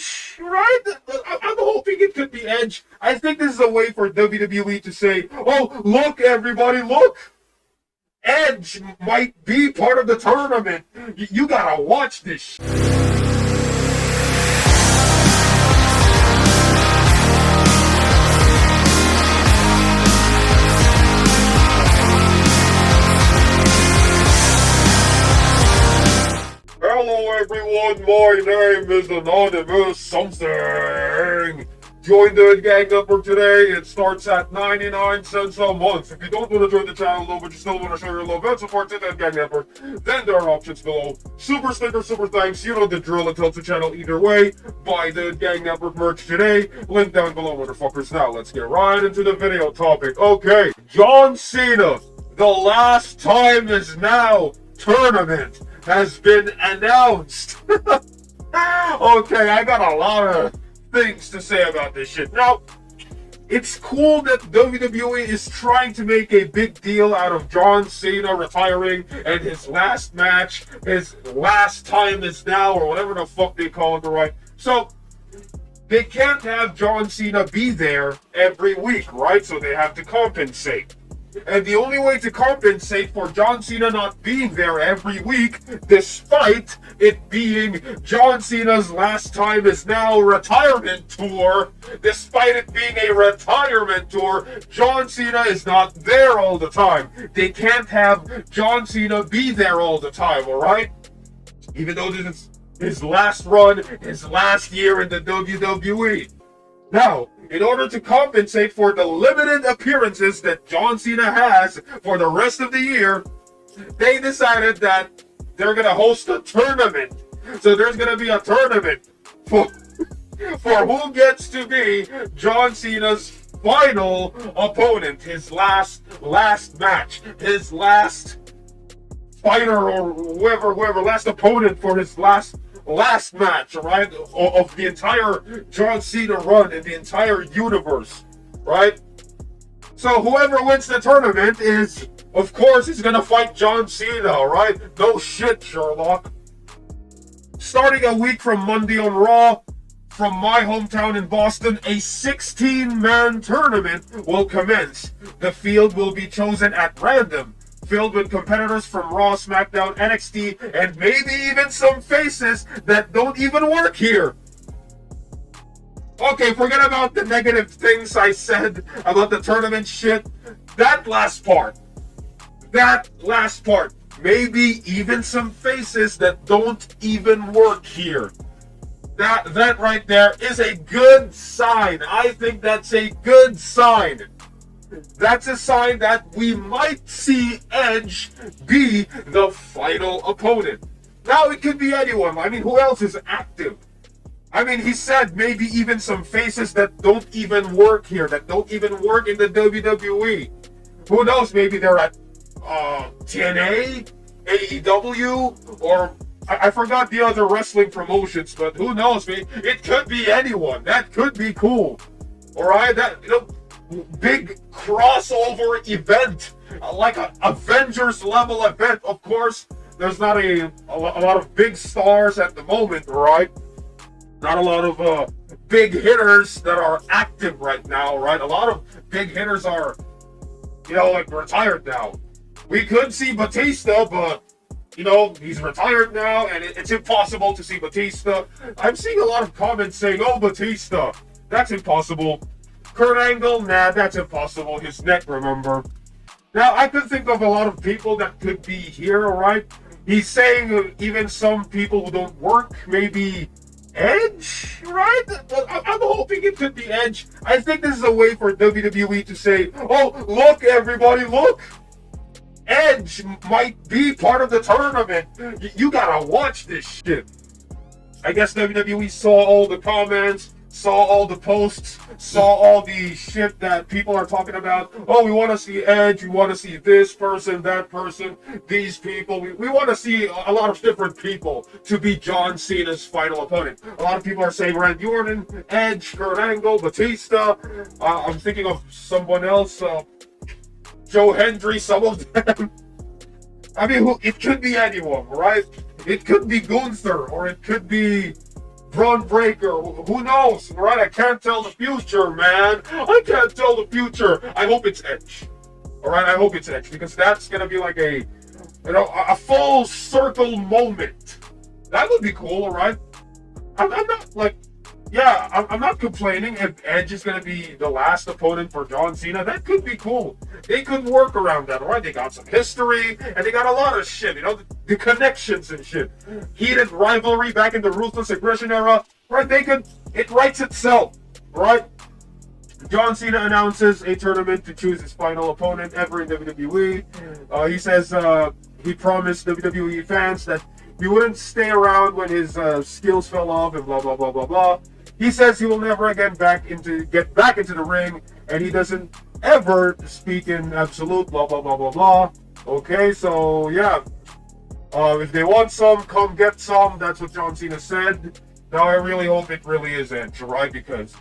Edge, right? I'm hoping it could be Edge. I think this is a way for WWE to say, oh, look, everybody, look. Edge might be part of the tournament. You gotta watch this. Hello everyone, my name is Anonymous Something. Join the gang network today. It starts at 99 cents a month. If you don't want to join the channel though, but you still want to show your love and support to that gang network, then there are options below. Super sticker, super thanks, you know the drill. It helps the channel either way. Buy the gang network merch today. Link down below, motherfuckers. Now let's get right into the video topic. Okay, John Cena, the last time is now tournament has been announced. Okay, I got a lot of things to say about this shit. Now, it's cool that WWE is trying to make a big deal out of John Cena retiring and his last match, his last time is now, or whatever the fuck they call it, right? So, they can't have John Cena be there every week, right? So they have to compensate. And the only way to compensate for John Cena not being there every week, despite it being John Cena's last time is now retirement tour, despite it being a retirement tour, John Cena is not there all the time. They can't have John Cena be there all the time, alright? Even though this is his last run, his last year in the WWE. Now, in order to compensate for the limited appearances that John Cena has for the rest of the year, they decided that they're going to host a tournament. So there's going to be a tournament for who gets to be John Cena's final opponent, his last match, his last fighter or whoever, last opponent for his last match, right, of the entire John Cena run in the entire universe, right? So whoever wins the tournament is, of course, is gonna fight John Cena, right? No shit, Sherlock. Starting a week from Monday on Raw, from my hometown in Boston, a 16-man tournament will commence. The field will be chosen at random, filled with competitors from Raw, SmackDown, NXT, and maybe even some faces that don't even work here. Okay, forget about the negative things I said about the tournament shit. That last part, maybe even some faces that don't even work here. That right there is a good sign. I think that's a good sign. That's a sign that we might see Edge be the final opponent. Now, it could be anyone. I mean, who else is active? I mean, he said maybe even some faces that don't even work here, that don't even work in the WWE. Who knows? Maybe they're at TNA, AEW, or I forgot the other wrestling promotions, but who knows? It could be anyone. That could be cool. All right? Big crossover event, like an Avengers level event. Of course, there's not a lot of big stars at the moment, right? Not a lot of big hitters that are active right now, right? A lot of big hitters are, like retired now. We could see Batista, but he's retired now, and it's impossible to see Batista. I'm seeing a lot of comments saying, "Oh, Batista, that's impossible." Kurt Angle, nah, that's impossible. His neck, remember? Now, I could think of a lot of people that could be here, alright? He's saying even some people who don't work, maybe Edge, right? I'm hoping it could be Edge. I think this is a way for WWE to say, oh, look, everybody, look. Edge might be part of the tournament. You gotta watch this shit. I guess WWE saw all the comments, saw all the posts, saw all the shit that people are talking about. Oh, we want to see Edge, we want to see this person, that person, these people. We want to see a lot of different people to be John Cena's final opponent. A lot of people are saying Randy Orton, Edge, Kurt Angle, Batista. I'm thinking of someone else, Joe Hendry, some of them. I mean, it could be anyone, right? It could be Gunther, or it could be Braun Breaker, who knows, right? I can't tell the future, man. I can't tell the future. I hope it's Edge. All right, I hope it's Edge, because that's gonna be like a full circle moment. That would be cool, all right? I'm not like, yeah, I'm not complaining if Edge is gonna be the last opponent for John Cena. That could be cool. They could work around that, all right? They got some history, and they got a lot of shit, the connections and shit. Heated rivalry back in the Ruthless Aggression era, right? It writes itself, right? John Cena announces a tournament to choose his final opponent ever in WWE. He says he promised WWE fans that he wouldn't stay around when his skills fell off and blah blah blah blah blah. He says he will never again get back into the ring, and he doesn't ever speak in absolute blah blah blah blah blah. Okay, so yeah, if they want some, come get some. That's what John Cena said. Now I really hope it really is Edge, right? Because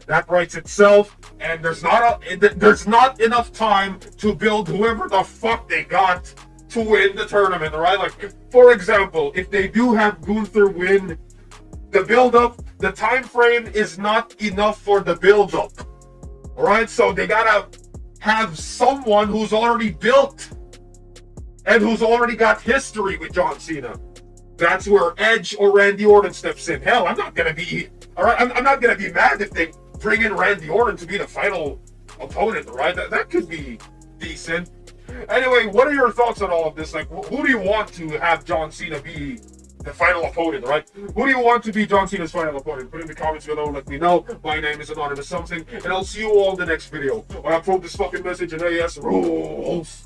that writes itself, and there's not enough time to build whoever the fuck they got to win the tournament, right? Like, for example, if they do have Gunther win, the build-up, the time frame is not enough for the build-up, all right? So they gotta have someone who's already built and who's already got history with John Cena. That's where Edge or Randy Orton steps in. Hell, I'm not gonna be mad if they bring in Randy Orton to be the final opponent, right? That could be decent. Anyway, what are your thoughts on all of this? Like, who do you want to have John Cena be the final opponent, right? Who do you want to be John Cena's final opponent? Put in the comments below, let me know. My name is Anonymous Something, and I'll see you all in the next video. I approve this fucking message, and AS rules.